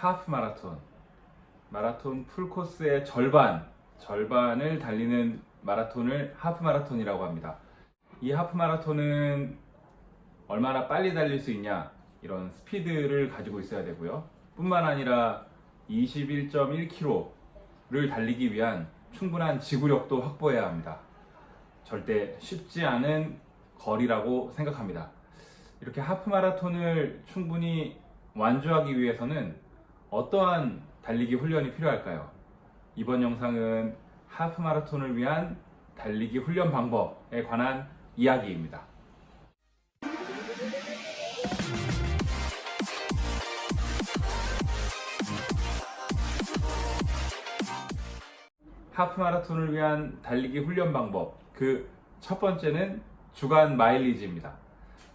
하프 마라톤 풀코스의 절반을 달리는 마라톤을 하프 마라톤이라고 합니다. 이 하프 마라톤은 얼마나 빨리 달릴 수 있냐, 이런 스피드를 가지고 있어야 되고요. 뿐만 아니라 21.1km를 달리기 위한 충분한 지구력도 확보해야 합니다. 절대 쉽지 않은 거리라고 생각합니다. 이렇게 하프 마라톤을 충분히 완주하기 위해서는 어떠한 달리기 훈련이 필요할까요? 이번 영상은 하프 마라톤을 위한 달리기 훈련 방법에 관한 이야기입니다. 하프 마라톤을 위한 달리기 훈련 방법, 그 첫 번째는 주간 마일리지입니다.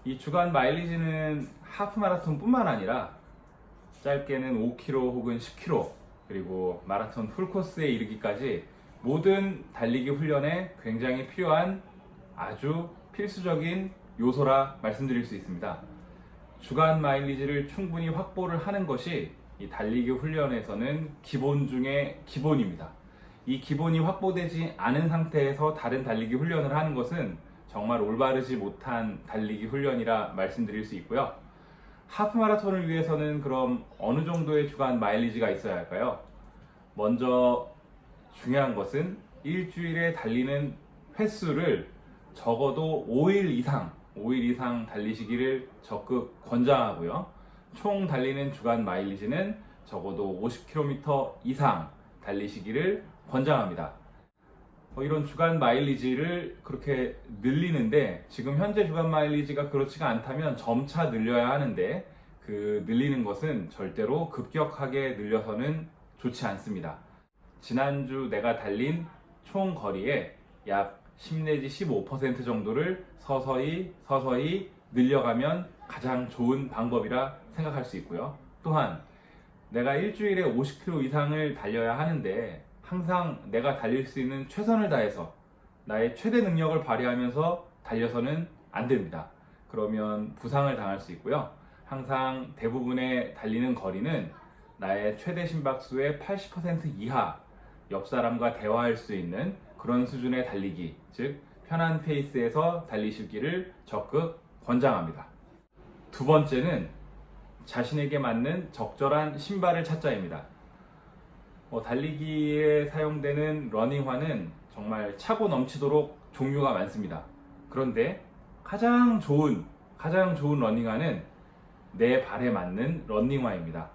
이 주간 마일리지는 하프 마라톤뿐만 아니라 짧게는 5km 혹은 10km, 그리고 마라톤 풀코스에 이르기까지 모든 달리기 훈련에 굉장히 필요한 아주 필수적인 요소라 말씀드릴 수 있습니다. 주간 마일리지를 충분히 확보를 하는 것이 이 달리기 훈련에서는 기본 중에 기본입니다. 이 기본이 확보되지 않은 상태에서 다른 달리기 훈련을 하는 것은 정말 올바르지 못한 달리기 훈련이라 말씀드릴 수 있고요. 하프 마라톤을 위해서는 그럼 어느 정도의 주간 마일리지가 있어야 할까요? 먼저 중요한 것은 일주일에 달리는 횟수를 적어도 5일 이상 달리시기를 적극 권장하고요. 총 달리는 주간 마일리지는 적어도 50km 이상 달리시기를 권장합니다. 이런 주간 마일리지를 그렇게 늘리는데, 지금 현재 주간 마일리지가 그렇지가 않다면 점차 늘려야 하는데, 그 늘리는 것은 절대로 급격하게 늘려서는 좋지 않습니다. 지난주 내가 달린 총 거리의 약 10 내지 15% 정도를 서서히 늘려가면 가장 좋은 방법이라 생각할 수 있고요. 또한 내가 일주일에 50km 이상을 달려야 하는데, 항상 내가 달릴 수 있는 최선을 다해서 나의 최대 능력을 발휘하면서 달려서는 안 됩니다. 그러면 부상을 당할 수 있고요. 항상 대부분의 달리는 거리는 나의 최대 심박수의 80% 이하, 옆 사람과 대화할 수 있는 그런 수준의 달리기, 즉 편한 페이스에서 달리시기를 적극 권장합니다. 두 번째는 자신에게 맞는 적절한 신발을 찾자입니다. 달리기에 사용되는 러닝화는 정말 차고 넘치도록 종류가 많습니다. 그런데 가장 좋은 러닝화는 내 발에 맞는 러닝화입니다.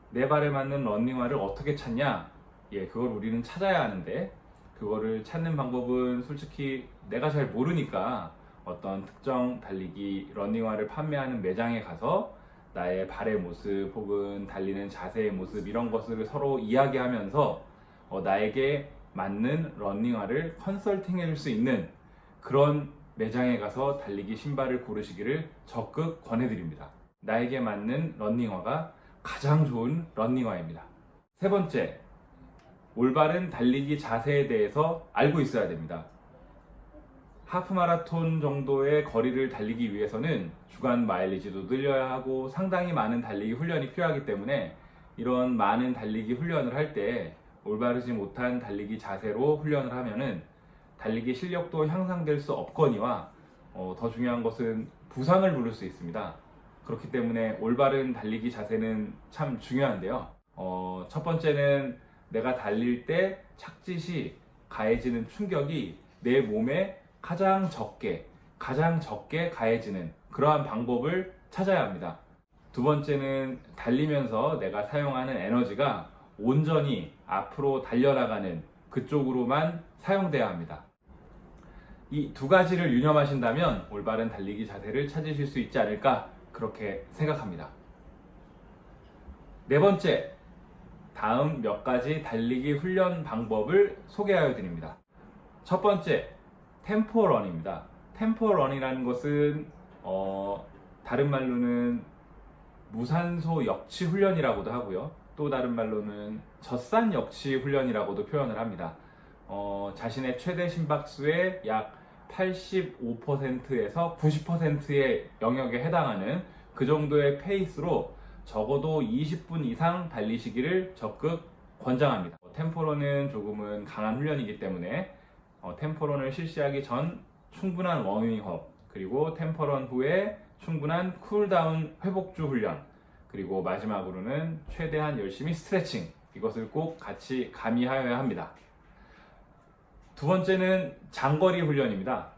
내 발에 맞는 러닝화를 어떻게 찾냐? 그걸 우리는 찾아야 하는데, 그거를 찾는 방법은 솔직히 내가 잘 모르니까 어떤 특정 달리기 러닝화를 판매하는 매장에 가서 나의 발의 모습 혹은 달리는 자세의 모습, 이런 것을 서로 이야기하면서 나에게 맞는 러닝화를 컨설팅 해줄 수 있는 그런 매장에 가서 달리기 신발을 고르시기를 적극 권해드립니다. 나에게 맞는 러닝화가 가장 좋은 러닝화입니다. 세 번째, 올바른 달리기 자세에 대해서 알고 있어야 됩니다. 하프 마라톤 정도의 거리를 달리기 위해서는 주간 마일리지도 늘려야 하고 상당히 많은 달리기 훈련이 필요하기 때문에, 이런 많은 달리기 훈련을 할 때 올바르지 못한 달리기 자세로 훈련을 하면은 달리기 실력도 향상될 수 없거니와 더 중요한 것은 부상을 부를 수 있습니다. 그렇기 때문에 올바른 달리기 자세는 참 중요한데요. 첫 번째는 내가 달릴 때 착지 시 가해지는 충격이 내 몸에 가장 적게 가해지는 그러한 방법을 찾아야 합니다. 두 번째는 달리면서 내가 사용하는 에너지가 온전히 앞으로 달려나가는 그쪽으로만 사용돼야 합니다. 이 두 가지를 유념하신다면 올바른 달리기 자세를 찾으실 수 있지 않을까, 그렇게 생각합니다. 네 번째, 다음 몇 가지 달리기 훈련 방법을 소개하여 드립니다. 첫 번째, 템포런입니다. 템포런이라는 것은 다른 말로는 무산소 역치 훈련이라고도 하고요. 또 다른 말로는 젖산 역치 훈련이라고도 표현을 합니다. 자신의 최대 심박수의 약 85%에서 90%의 영역에 해당하는 그 정도의 페이스로 적어도 20분 이상 달리시기를 적극 권장합니다. 템포런은 조금은 강한 훈련이기 때문에 템포런을 실시하기 전 충분한 워밍업, 그리고 템포런 후에 충분한 쿨다운 회복주 훈련, 그리고 마지막으로는 최대한 열심히 스트레칭, 이것을 꼭 같이 가미하여야 합니다. 두 번째는 장거리 훈련입니다.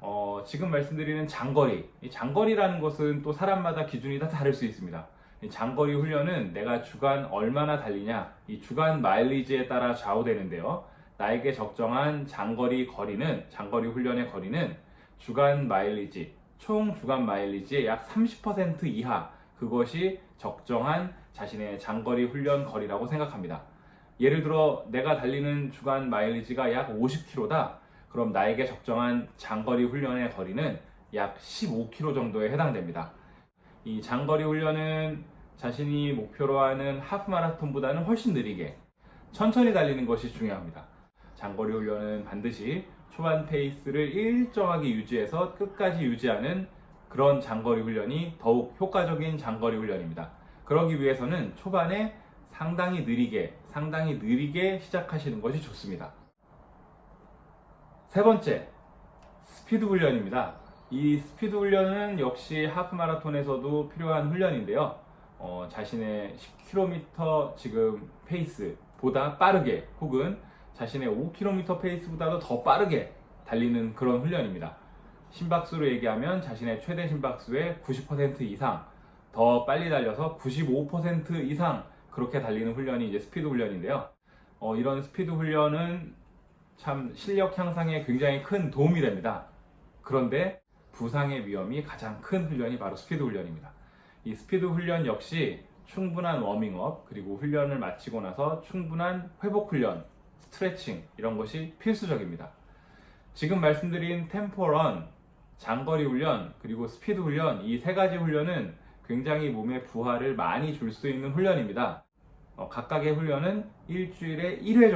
지금 말씀드리는 장거리, 이 장거리라는 것은 또 사람마다 기준이 다 다를 수 있습니다. 이 장거리 훈련은 내가 주간 얼마나 달리냐, 이 주간 마일리지에 따라 좌우되는데요. 나에게 적정한 장거리 훈련의 거리는 주간 마일리지, 총 주간 마일리지의 약 30% 이하, 그것이 적정한 자신의 장거리 훈련 거리라고 생각합니다. 예를 들어 내가 달리는 주간 마일리지가 약 50km다. 그럼 나에게 적정한 장거리 훈련의 거리는 약 15km 정도에 해당됩니다. 이 장거리 훈련은 자신이 목표로 하는 하프 마라톤보다는 훨씬 느리게 천천히 달리는 것이 중요합니다. 장거리 훈련은 반드시 초반 페이스를 일정하게 유지해서 끝까지 유지하는 그런 장거리 훈련이 더욱 효과적인 장거리 훈련입니다. 그러기 위해서는 초반에 상당히 느리게 시작하시는 것이 좋습니다. 세 번째, 스피드 훈련입니다. 이 스피드 훈련은 역시 하프 마라톤에서도 필요한 훈련인데요. 자신의 10km 지금 페이스보다 빠르게, 혹은 자신의 5km 페이스보다도 더 빠르게 달리는 그런 훈련입니다. 심박수로 얘기하면 자신의 최대 심박수의 90% 이상 더 빨리 달려서 95% 이상 그렇게 달리는 훈련이 이제 스피드 훈련인데요. 이런 스피드 훈련은 참 실력 향상에 굉장히 큰 도움이 됩니다. 그런데 부상의 위험이 가장 큰 훈련이 바로 스피드 훈련입니다. 이 스피드 훈련 역시 충분한 워밍업, 그리고 훈련을 마치고 나서 충분한 회복 훈련, 스트레칭, 이런 것이 필수적입니다. 지금 말씀드린 템포런, 장거리 훈련, 그리고 스피드 훈련, 이 세 가지 훈련은 굉장히 몸에 부하를 많이 줄 수 있는 훈련입니다. 각각의 훈련은 일주일에 1회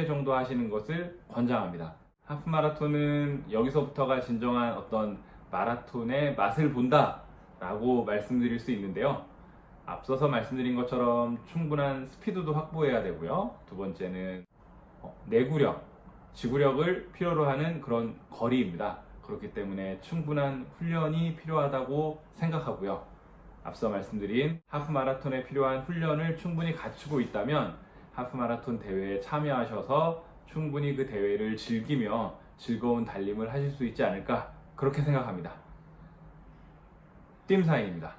정도 하시는 것을 권장합니다. 하프 마라톤은 여기서부터가 진정한 어떤 마라톤의 맛을 본다 라고 말씀드릴 수 있는데요. 앞서서 말씀드린 것처럼 충분한 스피드도 확보해야 되고요. 두 번째는 내구력, 지구력을 필요로 하는 그런 거리입니다. 그렇기 때문에 충분한 훈련이 필요하다고 생각하고요. 앞서 말씀드린 하프 마라톤에 필요한 훈련을 충분히 갖추고 있다면 하프 마라톤 대회에 참여하셔서 충분히 그 대회를 즐기며 즐거운 달림을 하실 수 있지 않을까, 그렇게 생각합니다. 띵사인입니다.